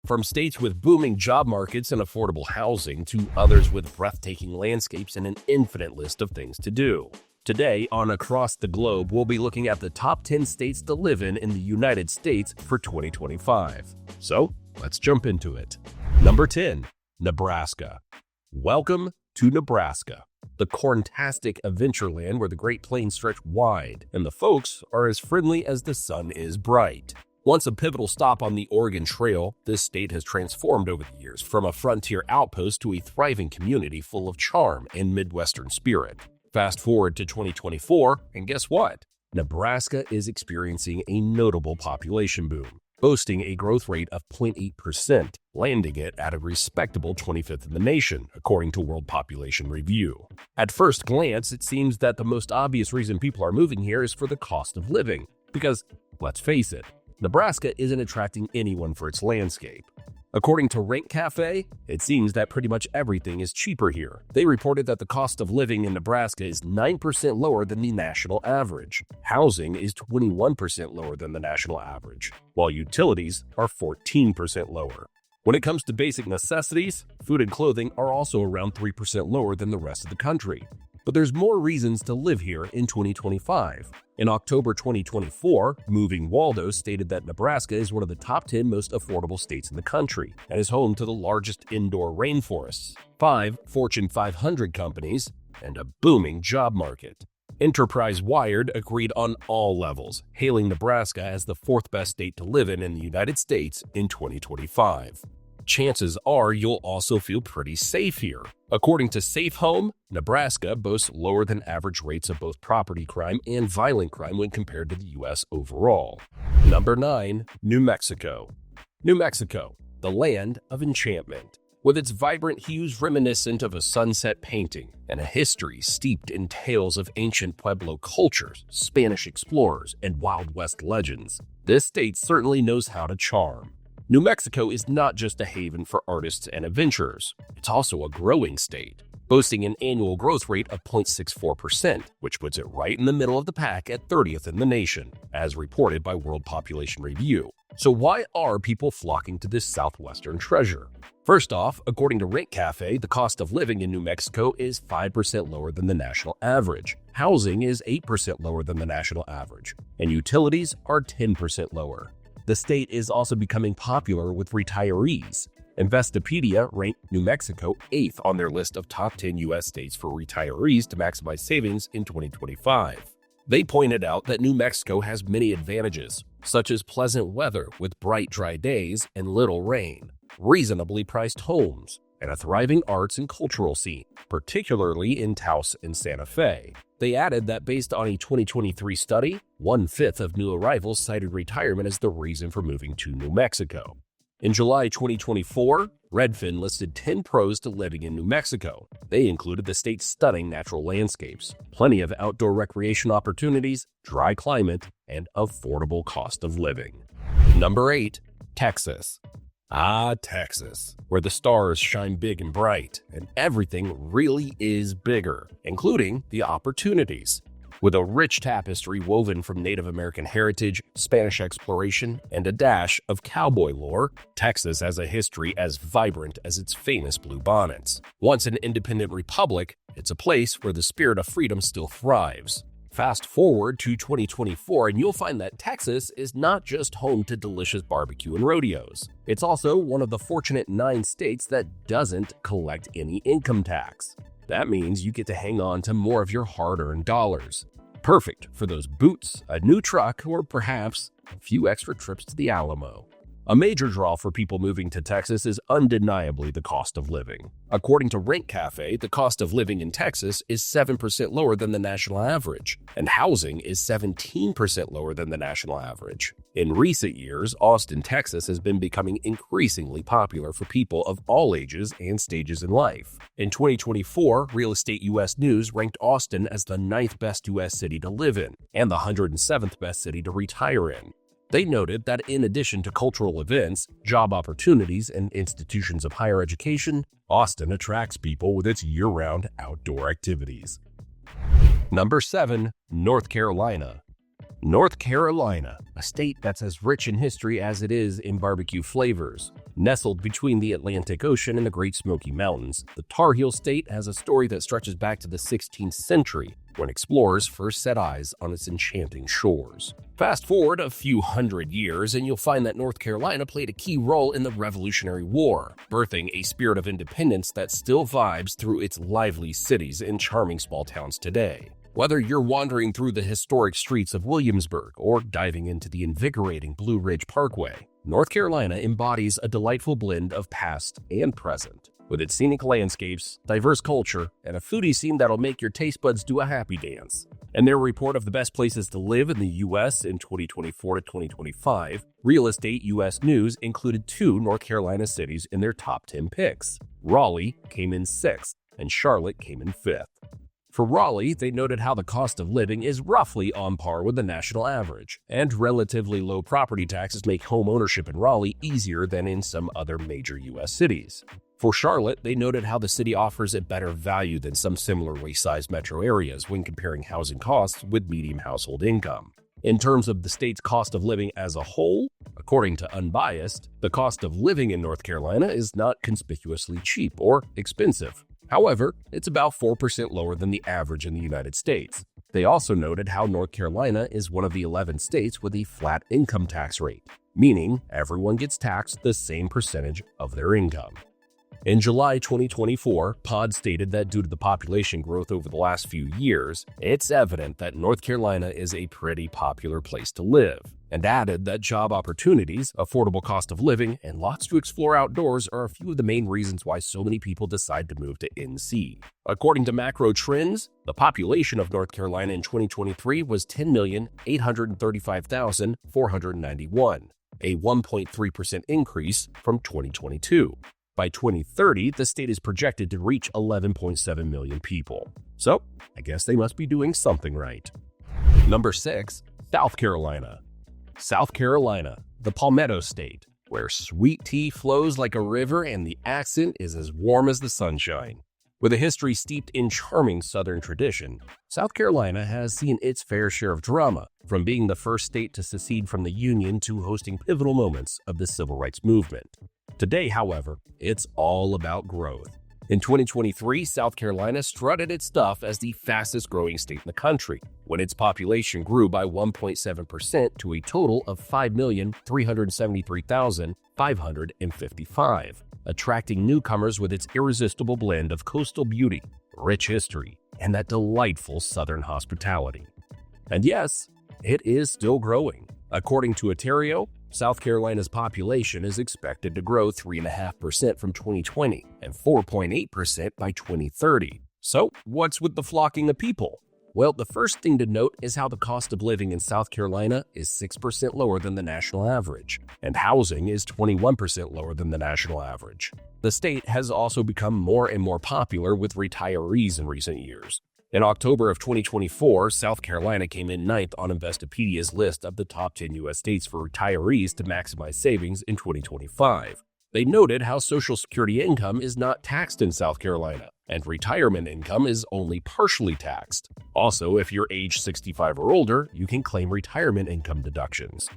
From states with booming job markets and affordable housing to others with breathtaking landscapes and an infinite list of things to do. Today on Across the Globe, we'll be looking at the top 10 states to live in the United States for 2025. So, let's jump into it. Number 10. Nebraska. Welcome to Nebraska, the corntastic adventureland where the Great Plains stretch wide and the folks are as friendly as the sun is bright. Once a pivotal stop on the Oregon Trail, this state has transformed over the years from a frontier outpost to a thriving community full of charm and Midwestern spirit. Fast forward to 2024, and guess what? Nebraska is experiencing a notable population boom, boasting a growth rate of 0.8%, landing it at a respectable 25th in the nation, according to World Population Review. At first glance, it seems that the most obvious reason people are moving here is for the cost of living, because, let's face it, Nebraska isn't attracting anyone for its landscape. According to Rent Cafe, it seems that pretty much everything is cheaper here. They reported that the cost of living in Nebraska is 9% lower than the national average. Housing is 21% lower than the national average, while utilities are 14% lower. When it comes to basic necessities, food and clothing are also around 3% lower than the rest of the country. But there's more reasons to live here in 2025. In October 2024, Moving Waldo stated that Nebraska is one of the top 10 most affordable states in the country and is home to the largest indoor rainforests, 5 Fortune 500 companies, and a booming job market. Enterprise Wired agreed on all levels, hailing Nebraska as the fourth best state to live in the United States in 2025. Chances are you'll also feel pretty safe here. According to Safe Home, Nebraska boasts lower than average rates of both property crime and violent crime when compared to the U.S. overall. Number 9. New Mexico. New Mexico, the land of enchantment. With its vibrant hues reminiscent of a sunset painting and a history steeped in tales of ancient Pueblo cultures, Spanish explorers, and Wild West legends, this state certainly knows how to charm. New Mexico is not just a haven for artists and adventurers. It's also a growing state, boasting an annual growth rate of 0.64%, which puts it right in the middle of the pack at 30th in the nation, as reported by World Population Review. So why are people flocking to this southwestern treasure? First off, according to Rent Cafe, the cost of living in New Mexico is 5% lower than the national average. Housing is 8% lower than the national average, and utilities are 10% lower. The state is also becoming popular with retirees. Investopedia ranked New Mexico 8th on their list of top 10 U.S. states for retirees to maximize savings in 2025. They pointed out that New Mexico has many advantages, such as pleasant weather with bright, dry days and little rain, reasonably priced homes, and a thriving arts and cultural scene, particularly in Taos and Santa Fe. They added that based on a 2023 study, 1/5 of new arrivals cited retirement as the reason for moving to New Mexico. In July 2024, Redfin listed 10 pros to living in New Mexico. They included the state's stunning natural landscapes, plenty of outdoor recreation opportunities, dry climate, and affordable cost of living. Number 8. Texas. Texas, where the stars shine big and bright, and everything really is bigger, including the opportunities. With a rich tapestry woven from Native American heritage, Spanish exploration, and a dash of cowboy lore, Texas has a history as vibrant as its famous blue bonnets. Once an independent republic, it's a place where the spirit of freedom still thrives. Fast forward to 2024 and you'll find that Texas is not just home to delicious barbecue and rodeos. It's also one of the fortunate 9 states that doesn't collect any income tax. That means you get to hang on to more of your hard-earned dollars. Perfect for those boots, a new truck, or perhaps a few extra trips to the Alamo. A major draw for people moving to Texas is undeniably the cost of living. According to Rent Cafe, the cost of living in Texas is 7% lower than the national average, and housing is 17% lower than the national average. In recent years, Austin, Texas has been becoming increasingly popular for people of all ages and stages in life. In 2024, Real Estate US News ranked Austin as the 9th best US city to live in and the 107th best city to retire in. They noted that in addition to cultural events, job opportunities, and institutions of higher education, Austin attracts people with its year-round outdoor activities. Number 7. North Carolina. North Carolina, a state that's as rich in history as it is in barbecue flavors. Nestled between the Atlantic Ocean and the Great Smoky Mountains, the Tar Heel State has a story that stretches back to the 16th century, when explorers first set eyes on its enchanting shores. Fast forward a few hundred years, and you'll find that North Carolina played a key role in the Revolutionary War, birthing a spirit of independence that still vibes through its lively cities and charming small towns today. Whether you're wandering through the historic streets of Williamsburg or diving into the invigorating Blue Ridge Parkway, North Carolina embodies a delightful blend of past and present. With its scenic landscapes, diverse culture, and a foodie scene that'll make your taste buds do a happy dance. In their report of the best places to live in the U.S. in 2024 to 2025, Real Estate U.S. News included 2 North Carolina cities in their top 10 picks. Raleigh came in 6th, and Charlotte came in 5th. For Raleigh, they noted how the cost of living is roughly on par with the national average, and relatively low property taxes make home ownership in Raleigh easier than in some other major U.S. cities. For Charlotte, they noted how the city offers a better value than some similarly sized metro areas when comparing housing costs with median household income. In terms of the state's cost of living as a whole, according to Unbiased, the cost of living in North Carolina is not conspicuously cheap or expensive. However, it's about 4% lower than the average in the United States. They also noted how North Carolina is one of the 11 states with a flat income tax rate, meaning everyone gets taxed the same percentage of their income. In July 2024, Pod stated that due to the population growth over the last few years, it's evident that North Carolina is a pretty popular place to live, and added that job opportunities, affordable cost of living, and lots to explore outdoors are a few of the main reasons why so many people decide to move to NC. According to Macro Trends, the population of North Carolina in 2023 was 10,835,491, a 1.3% increase from 2022. By 2030, the state is projected to reach 11.7 million people. So, I guess they must be doing something right. Number 6, South Carolina. South Carolina, the Palmetto State, where sweet tea flows like a river and the accent is as warm as the sunshine. With a history steeped in charming Southern tradition, South Carolina has seen its fair share of drama, from being the first state to secede from the Union to hosting pivotal moments of the Civil Rights Movement. Today, however, it's all about growth. In 2023, South Carolina strutted its stuff as the fastest growing state in the country, when its population grew by 1.7% to a total of 5,373,555, attracting newcomers with its irresistible blend of coastal beauty, rich history, and that delightful Southern hospitality. And yes, it is still growing. According to Ontario, South Carolina's population is expected to grow 3.5% from 2020 and 4.8% by 2030. So, what's with the flocking of people? Well, the first thing to note is how the cost of living in South Carolina is 6% lower than the national average, and housing is 21% lower than the national average. The state has also become more and more popular with retirees in recent years. In October of 2024, South Carolina came in 9th on Investopedia's list of the top 10 U.S. states for retirees to maximize savings in 2025. They noted how Social Security income is not taxed in South Carolina, and retirement income is only partially taxed. Also, if you're age 65 or older, you can claim retirement income deductions.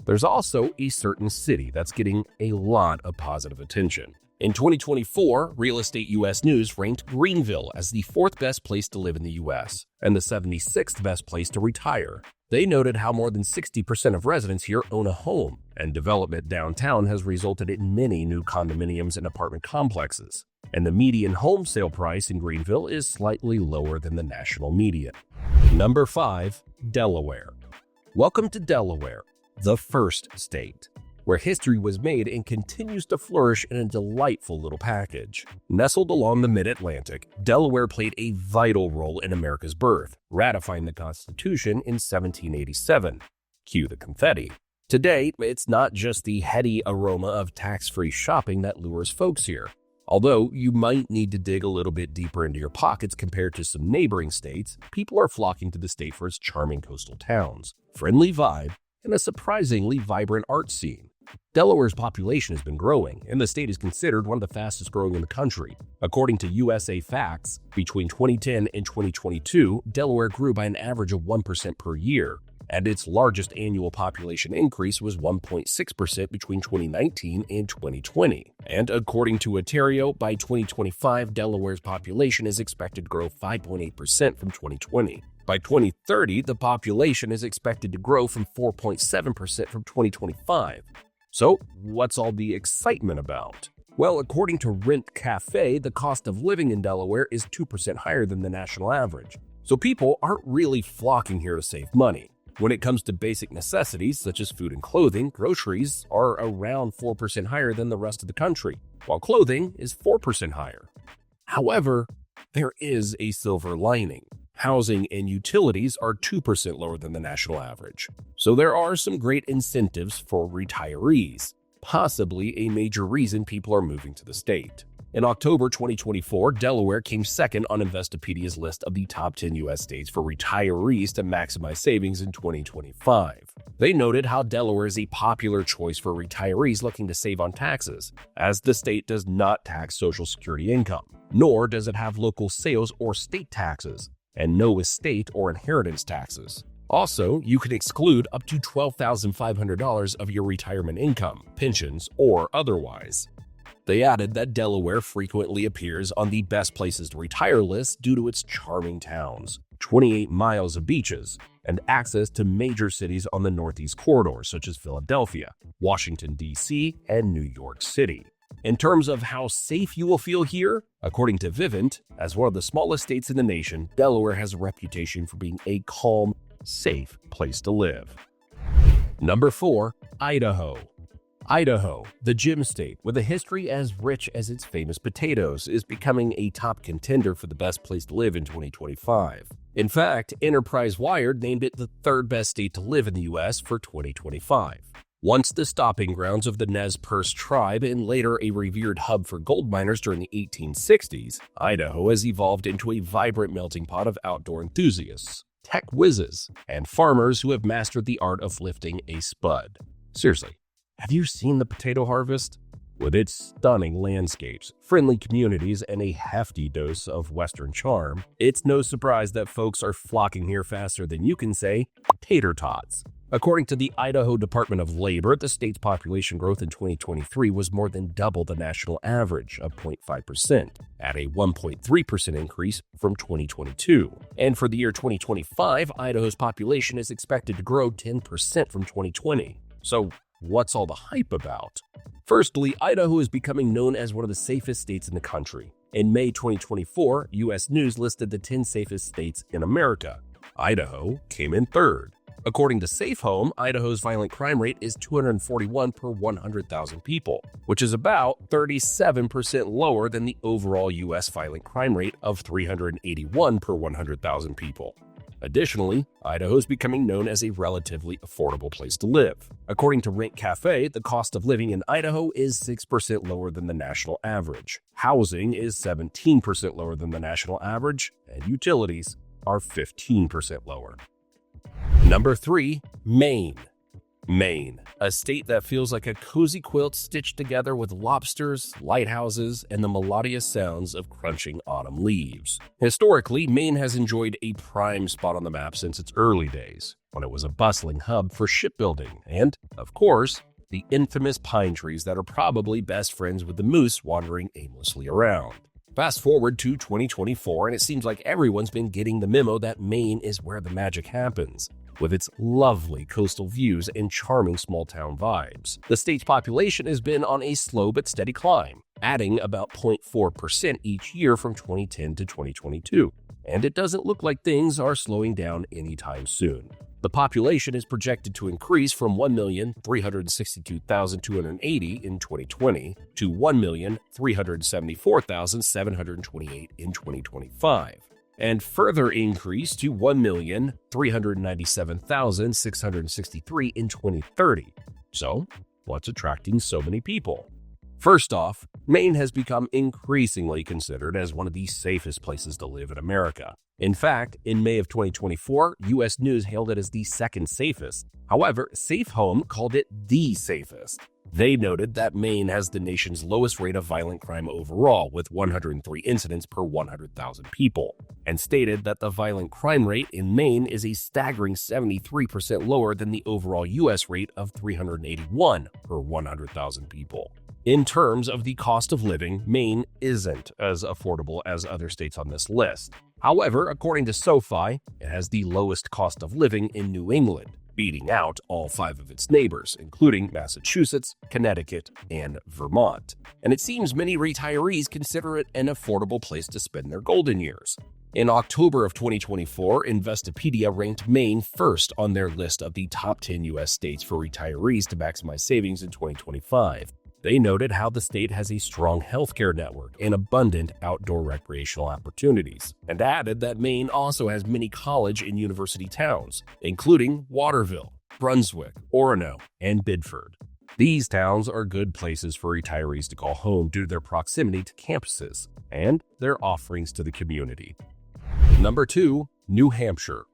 There's also a certain city that's getting a lot of positive attention. In 2024, Real Estate U.S. News ranked Greenville as the 4th best place to live in the U.S. and the 76th best place to retire. They noted how more than 60% of residents here own a home, and development downtown has resulted in many new condominiums and apartment complexes. And the median home sale price in Greenville is slightly lower than the national median. Number 5, Delaware. Welcome to Delaware, the first state, where history was made and continues to flourish in a delightful little package. Nestled along the mid-Atlantic, Delaware played a vital role in America's birth, ratifying the Constitution in 1787. Cue the confetti. Today, it's not just the heady aroma of tax-free shopping that lures folks here. Although you might need to dig a little bit deeper into your pockets compared to some neighboring states, people are flocking to the state for its charming coastal towns, friendly vibe, and a surprisingly vibrant art scene. Delaware's population has been growing, and the state is considered one of the fastest growing in the country. According to USA Facts, between 2010 and 2022, Delaware grew by an average of 1% per year. and its largest annual population increase was 1.6% between 2019 and 2020. And according to Ontario, by 2025, Delaware's population is expected to grow 5.8% from 2020. By 2030, the population is expected to grow from 4.7% from 2025. So, what's all the excitement about? Well, according to Rent Cafe, the cost of living in Delaware is 2% higher than the national average. So people aren't really flocking here to save money. When it comes to basic necessities such as food and clothing, groceries are around 4% higher than the rest of the country, while clothing is 4% higher. However, there is a silver lining. Housing and utilities are 2% lower than the national average. So there are some great incentives for retirees, possibly a major reason people are moving to the state. In October 2024, Delaware came second on Investopedia's list of the top 10 U.S. states for retirees to maximize savings in 2025. They noted how Delaware is a popular choice for retirees looking to save on taxes, as the state does not tax Social Security income, nor does it have local sales or state taxes, and no estate or inheritance taxes. Also, you can exclude up to $12,500 of your retirement income, pensions, or otherwise. They added that Delaware frequently appears on the best places to retire list due to its charming towns, 28 miles of beaches, and access to major cities on the Northeast Corridor such as Philadelphia, Washington, D.C., and New York City. In terms of how safe you will feel here, according to Vivint, as one of the smallest states in the nation, Delaware has a reputation for being a calm, safe place to live. Number 4, Idaho. Idaho, the gem state with a history as rich as its famous potatoes, is becoming a top contender for the best place to live in 2025. In fact, Enterprise Wired named it the third best state to live in the U.S. for 2025. Once the stopping grounds of the Nez Perce tribe and later a revered hub for gold miners during the 1860s, Idaho has evolved into a vibrant melting pot of outdoor enthusiasts, tech whizzes, and farmers who have mastered the art of lifting a spud. Seriously, have you seen the potato harvest? With its stunning landscapes, friendly communities, and a hefty dose of Western charm, it's no surprise that folks are flocking here faster than you can say tater tots. According to the Idaho Department of Labor, the state's population growth in 2023 was more than double the national average of 0.5%, at a 1.3% increase from 2022. And for the year 2025, Idaho's population is expected to grow 10% from 2020. So, what's all the hype about? Firstly, Idaho is becoming known as one of the safest states in the country. In May 2024, U.S. News listed the 10 safest states in America. Idaho came in third. According to Safe Home, Idaho's violent crime rate is 241 per 100,000 people, which is about 37% lower than the overall U.S. violent crime rate of 381 per 100,000 people. Additionally, Idaho is becoming known as a relatively affordable place to live. According to Rent Cafe, the cost of living in Idaho is 6% lower than the national average. Housing is 17% lower than the national average, and utilities are 15% lower. Number 3, Maine. Maine, a state that feels like a cozy quilt stitched together with lobsters, lighthouses, and the melodious sounds of crunching autumn leaves. Historically, Maine has enjoyed a prime spot on the map since its early days, when it was a bustling hub for shipbuilding and, of course, the infamous pine trees that are probably best friends with the moose wandering aimlessly around. Fast forward to 2024, and it seems like everyone's been getting the memo that Maine is where the magic happens, with its lovely coastal views and charming small-town vibes. The state's population has been on a slow but steady climb, adding about 0.4% each year from 2010 to 2022, and it doesn't look like things are slowing down anytime soon. The population is projected to increase from 1,362,280 in 2020 to 1,374,728 in 2025. And further increase to 1,397,663 in 2030. So, what's attracting so many people? First off, Maine has become increasingly considered as one of the safest places to live in America. In fact, in May of 2024, U.S. News hailed it as the second safest. However, Safe Home called it the safest. They noted that Maine has the nation's lowest rate of violent crime overall, with 103 incidents per 100,000 people, and stated that the violent crime rate in Maine is a staggering 73% lower than the overall U.S. rate of 381 per 100,000 people. In terms of the cost of living, Maine isn't as affordable as other states on this list. However, according to SoFi, it has the lowest cost of living in New England, beating out all 5 of its neighbors, including Massachusetts, Connecticut, and Vermont. And it seems many retirees consider it an affordable place to spend their golden years. In October of 2024, Investopedia ranked Maine first on their list of the top 10 U.S. states for retirees to maximize savings in 2025. They noted how the state has a strong healthcare network and abundant outdoor recreational opportunities, and added that Maine also has many college and university towns, including Waterville, Brunswick, Orono, and Biddeford. These towns are good places for retirees to call home due to their proximity to campuses and their offerings to the community. Number 2, New Hampshire.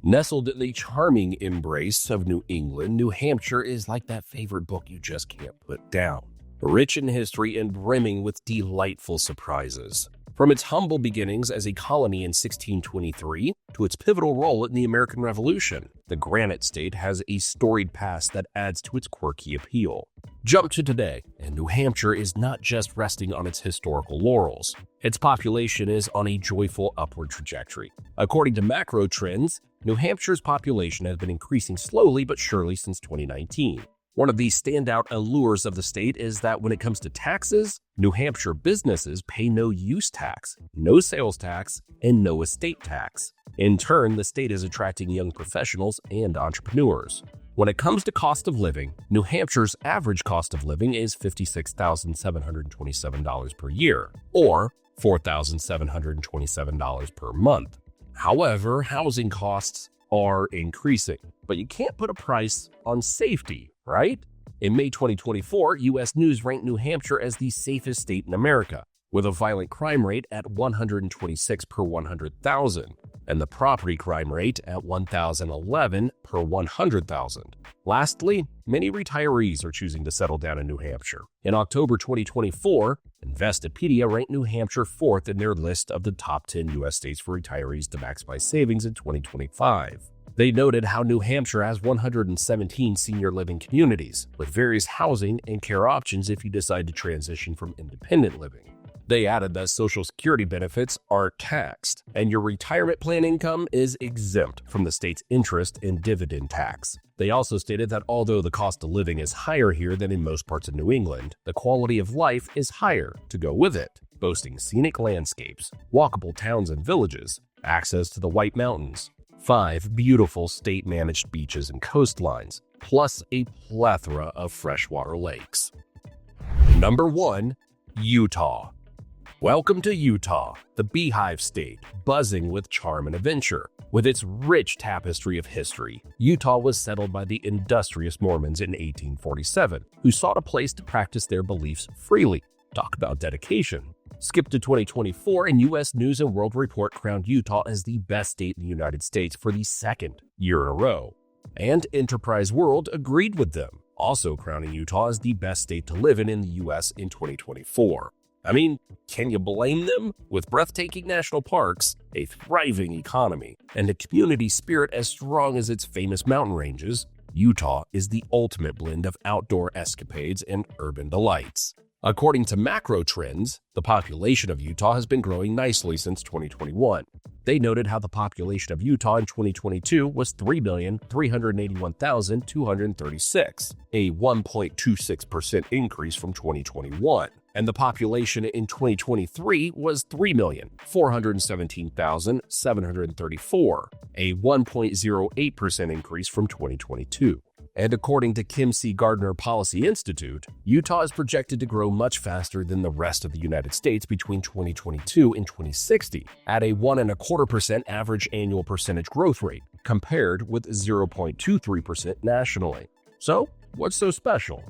Nestled in the charming embrace of New England, New Hampshire is like that favorite book you just can't put down. Rich in history and brimming with delightful surprises. From its humble beginnings as a colony in 1623 to its pivotal role in the American Revolution, the Granite State has a storied past that adds to its quirky appeal. Jump to today, and New Hampshire is not just resting on its historical laurels. Its population is on a joyful upward trajectory. According to macro trends, New Hampshire's population has been increasing slowly but surely since 2019. One of the standout allures of the state is that when it comes to taxes, New Hampshire businesses pay no use tax, no sales tax, and no estate tax. In turn, the state is attracting young professionals and entrepreneurs. When it comes to cost of living, New Hampshire's average cost of living is $56,727 per year, or $4,727 per month. However, housing costs are increasing, but you can't put a price on safety, right? In May 2024, U.S. News ranked New Hampshire as the safest state in America, with a violent crime rate at 126 per 100,000, and the property crime rate at 1,011 per 100,000. Lastly, many retirees are choosing to settle down in New Hampshire. In October 2024, Investopedia ranked New Hampshire 4th in their list of the top 10 U.S. states for retirees to maximize savings in 2025. They noted how New Hampshire has 117 senior living communities, with various housing and care options if you decide to transition from independent living. They added that Social Security benefits are taxed, and your retirement plan income is exempt from the state's interest and dividend tax. They also stated that although the cost of living is higher here than in most parts of New England, the quality of life is higher to go with it, boasting scenic landscapes, walkable towns and villages, access to the White Mountains, 5 beautiful state-managed beaches and coastlines, plus a plethora of freshwater lakes. Number 1, Utah. Welcome to Utah, the Beehive State, buzzing with charm and adventure. With its rich tapestry of history, Utah was settled by the industrious Mormons in 1847, who sought a place to practice their beliefs freely. Talk about dedication. Skip to 2024, and U.S. News & World Report crowned Utah as the best state in the United States for the 2nd year in a row. And Enterprise World agreed with them, also crowning Utah as the best state to live in the U.S. in 2024. I mean, can you blame them? With breathtaking national parks, a thriving economy, and a community spirit as strong as its famous mountain ranges, Utah is the ultimate blend of outdoor escapades and urban delights. According to macro trends, the population of Utah has been growing nicely since 2021. They noted how the population of Utah in 2022 was 3,381,236, a 1.26% increase from 2021. And the population in 2023 was 3,417,734, a 1.08% increase from 2022. And according to Kim C. Gardner Policy Institute, Utah is projected to grow much faster than the rest of the United States between 2022 and 2060, at a 1.25% average annual percentage growth rate, compared with 0.23% nationally. So, what's so special?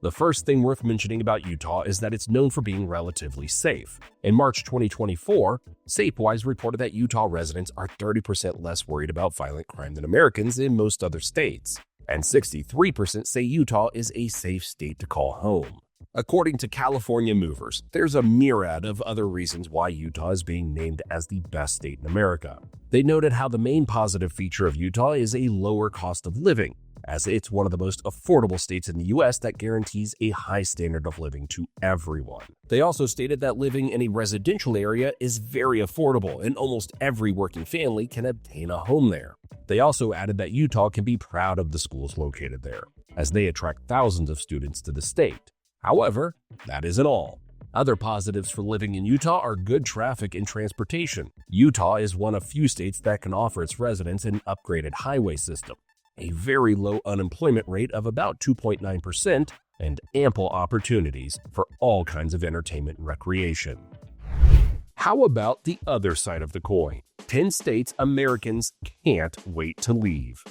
The first thing worth mentioning about Utah is that it's known for being relatively safe. In March 2024, SafeWise reported that Utah residents are 30% less worried about violent crime than Americans in most other states. and 63% say Utah is a safe state to call home. According to California movers, there's a myriad of other reasons why Utah is being named as the best state in America. They noted how the main positive feature of Utah is a lower cost of living, as it's one of the most affordable states in the U.S. that guarantees a high standard of living to everyone. They also stated that living in a residential area is very affordable and almost every working family can obtain a home there. They also added that Utah can be proud of the schools located there, as they attract thousands of students to the state. However, that isn't all. Other positives for living in Utah are good traffic and transportation. Utah is one of few states that can offer its residents an upgraded highway system, a very low unemployment rate of about 2.9%, and ample opportunities for all kinds of entertainment and recreation. How about the other side of the coin? 10 states Americans can't wait to leave.